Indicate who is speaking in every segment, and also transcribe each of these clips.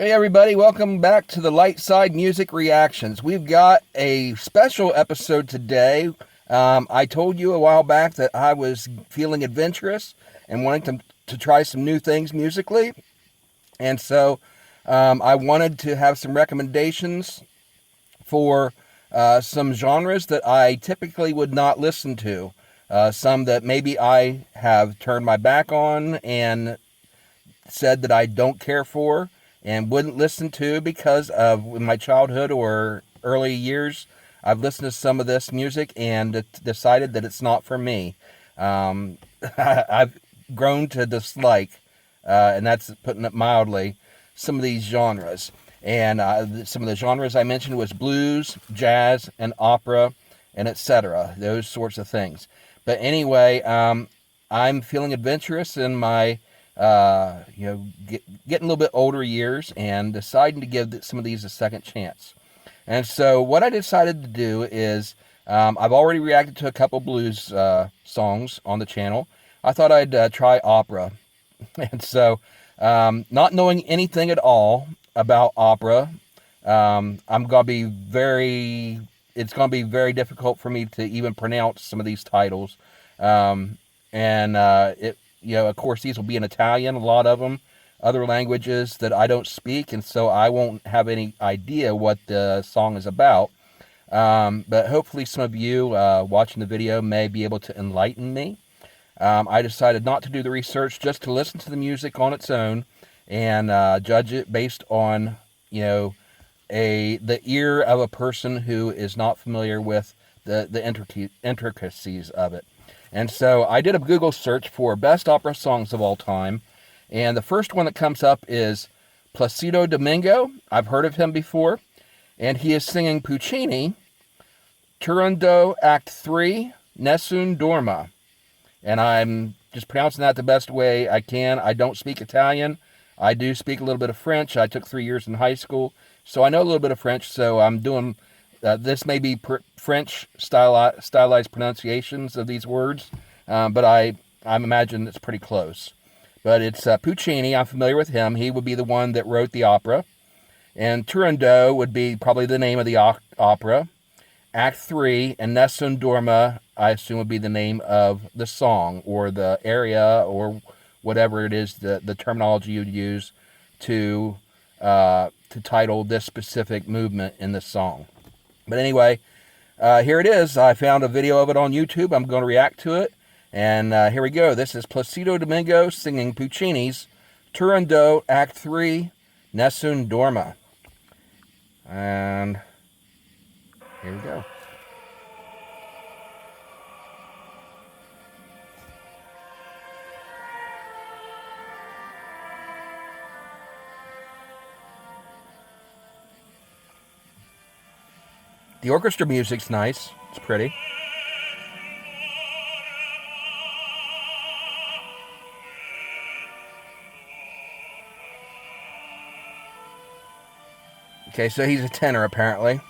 Speaker 1: Hey everybody, welcome back to the Light Side Music Reactions. We've got a special episode today. I told you a while back that I was feeling adventurous and wanting to try some new things musically. And so I wanted to have some recommendations for some genres that I typically would not listen to. Some that maybe I have turned my back on and said that I don't care for and wouldn't listen to because of my childhood or early years. I've listened to some of this music and decided that it's not for me. I've grown to dislike, and that's putting it mildly, some of these genres. And some of the genres I mentioned was blues, jazz, and opera, and etc. Those sorts of things. But anyway, I'm feeling adventurous in my getting a little bit older years and deciding to give some of these a second chance. And so what I decided to do is I've already reacted to a couple blues songs on the channel. I thought I'd try opera. And so not knowing anything at all about opera, it's going to be very difficult for me to even pronounce some of these titles. Of course, these will be in Italian, a lot of them, other languages that I don't speak, and so I won't have any idea what the song is about. But hopefully some of you watching the video may be able to enlighten me. I decided not to do the research, just to listen to the music on its own and judge it based on, the ear of a person who is not familiar with the intricacies of it. And so I did a Google search for best opera songs of all time, and the first one that comes up is Plácido Domingo. I've heard of him before, and he is singing Puccini, Turandot Act 3, Nessun dorma. And I'm just pronouncing that the best way I can. I don't speak Italian. I do speak a little bit of French. I took 3 years in high school, so I know a little bit of French, so I'm doing... this may be French stylized pronunciations of these words, but I imagine it's pretty close. But it's Puccini. I'm familiar with him. He would be the one that wrote the opera. And Turandot would be probably the name of the opera. Act 3 and Nessun dorma, I assume, would be the name of the song or the area or whatever it is, the terminology you'd use to title this specific movement in the song. But anyway, here it is. I found a video of it on YouTube. I'm going to react to it. And here we go. This is Plácido Domingo singing Puccini's Turandot Act 3, Nessun dorma. And here we go. The orchestra music's nice. It's pretty. Okay, so he's a tenor apparently.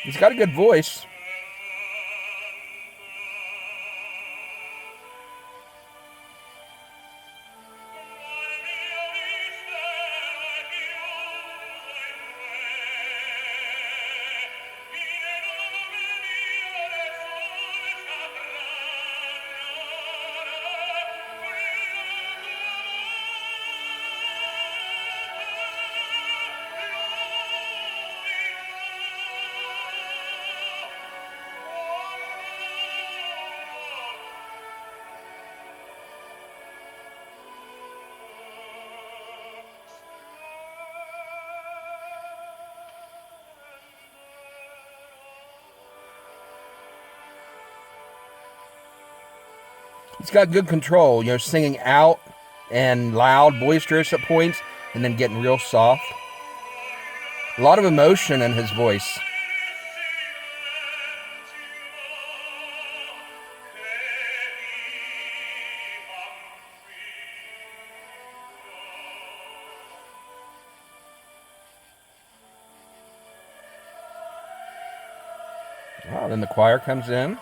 Speaker 1: He's got a good voice. He's got good control, singing out and loud, boisterous at points, and then getting real soft. A lot of emotion in his voice. Oh, then the choir comes in.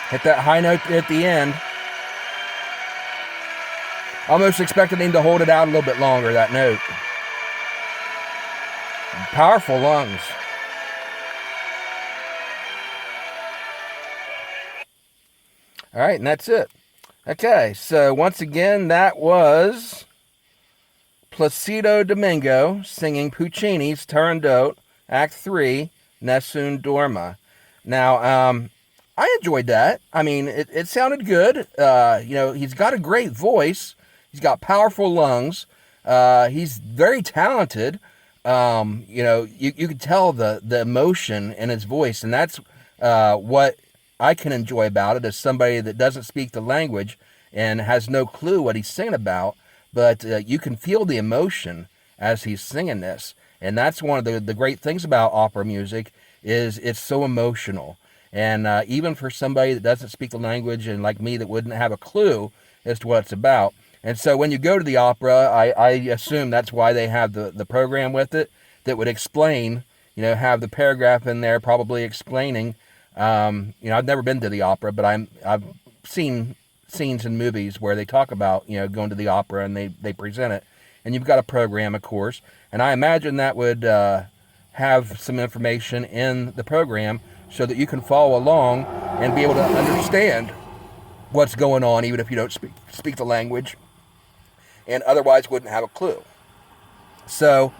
Speaker 1: Hit that high note at the end. Almost expected him to hold it out a little bit longer, that note. Powerful lungs. All right, and that's it. Okay, so once again, that was Plácido Domingo singing Puccini's Turandot, Act 3, Nessun dorma. Now, I enjoyed that. I mean, it sounded good. He's got a great voice. He's got powerful lungs. He's very talented. You could tell the emotion in his voice, and that's what I can enjoy about it as somebody that doesn't speak the language and has no clue what he's singing about, but you can feel the emotion as he's singing this. And that's one of the great things about opera music is it's so emotional. And even for somebody that doesn't speak the language and like me that wouldn't have a clue as to what it's about. And so when you go to the opera, I assume that's why they have the program with it that would explain, have the paragraph in there probably explaining. I've never been to the opera, but I've seen scenes in movies where they talk about, going to the opera and they present it. And you've got a program, of course. And I imagine that would have some information in the program so that you can follow along and be able to understand what's going on, even if you don't speak the language, and otherwise wouldn't have a clue. So,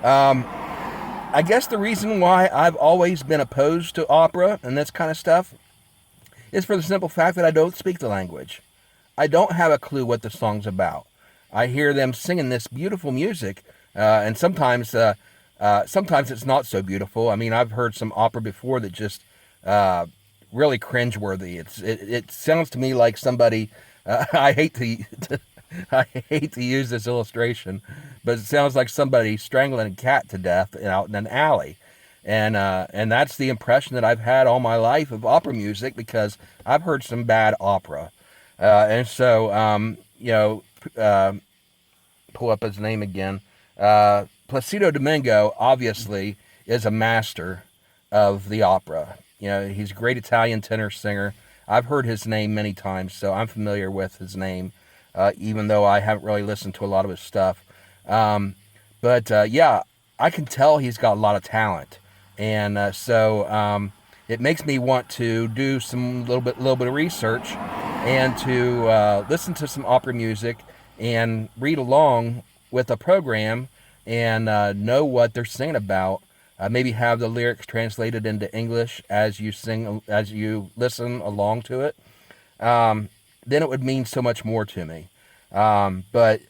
Speaker 1: I guess the reason why I've always been opposed to opera and this kind of stuff is for the simple fact that I don't speak the language. I don't have a clue what the song's about. I hear them singing this beautiful music, and sometimes it's not so beautiful. I mean, I've heard some opera before that just really cringeworthy. It sounds to me like somebody. I hate to use this illustration, but it sounds like somebody strangling a cat to death out in an alley, and that's the impression that I've had all my life of opera music because I've heard some bad opera, and so pull up his name again. Plácido Domingo obviously is a master of the opera. He's a great Italian tenor singer. I've heard his name many times, so I'm familiar with his name, even though I haven't really listened to a lot of his stuff. But I can tell he's got a lot of talent, and so it makes me want to do some little bit of research and to listen to some opera music and read along with a program and know what they're singing about. Maybe have the lyrics translated into English as you listen along to it. Then it would mean so much more to me. But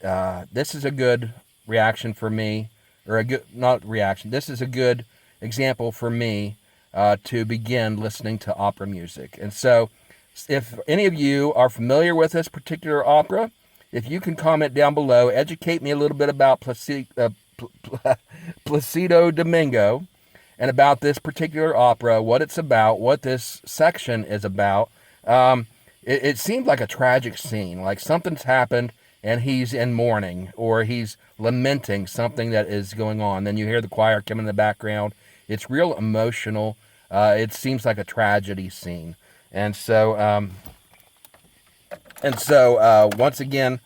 Speaker 1: this is a good reaction for me, or this is a good example for me to begin listening to opera music. And so, if any of you are familiar with this particular opera, if you can comment down below, educate me a little bit about Plácido Domingo and about this particular opera, what it's about, what this section is about. It seemed like a tragic scene, like something's happened and he's in mourning or he's lamenting something that is going on. Then you hear the choir come in the background. It's real emotional. It seems like a tragedy scene. And so once again,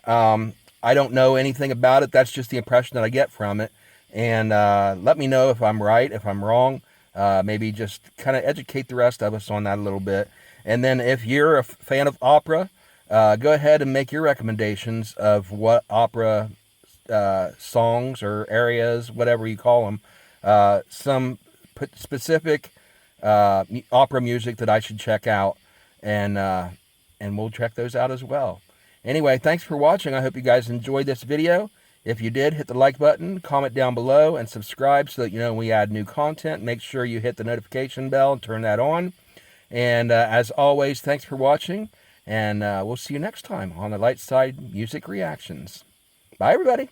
Speaker 1: I don't know anything about it. That's just the impression that I get from it. And let me know if I'm right, if I'm wrong. Maybe just kind of educate the rest of us on that a little bit. And then if you're a fan of opera, go ahead and make your recommendations of what opera songs or areas, whatever you call them, some specific opera music that I should check out, and we'll check those out as well. Anyway, thanks for watching. I hope you guys enjoyed this video. If you did, hit the like button, comment down below, and subscribe so that you know when we add new content. Make sure you hit the notification bell and turn that on. And as always, thanks for watching, and we'll see you next time on the Light Side Music Reactions. Bye, everybody.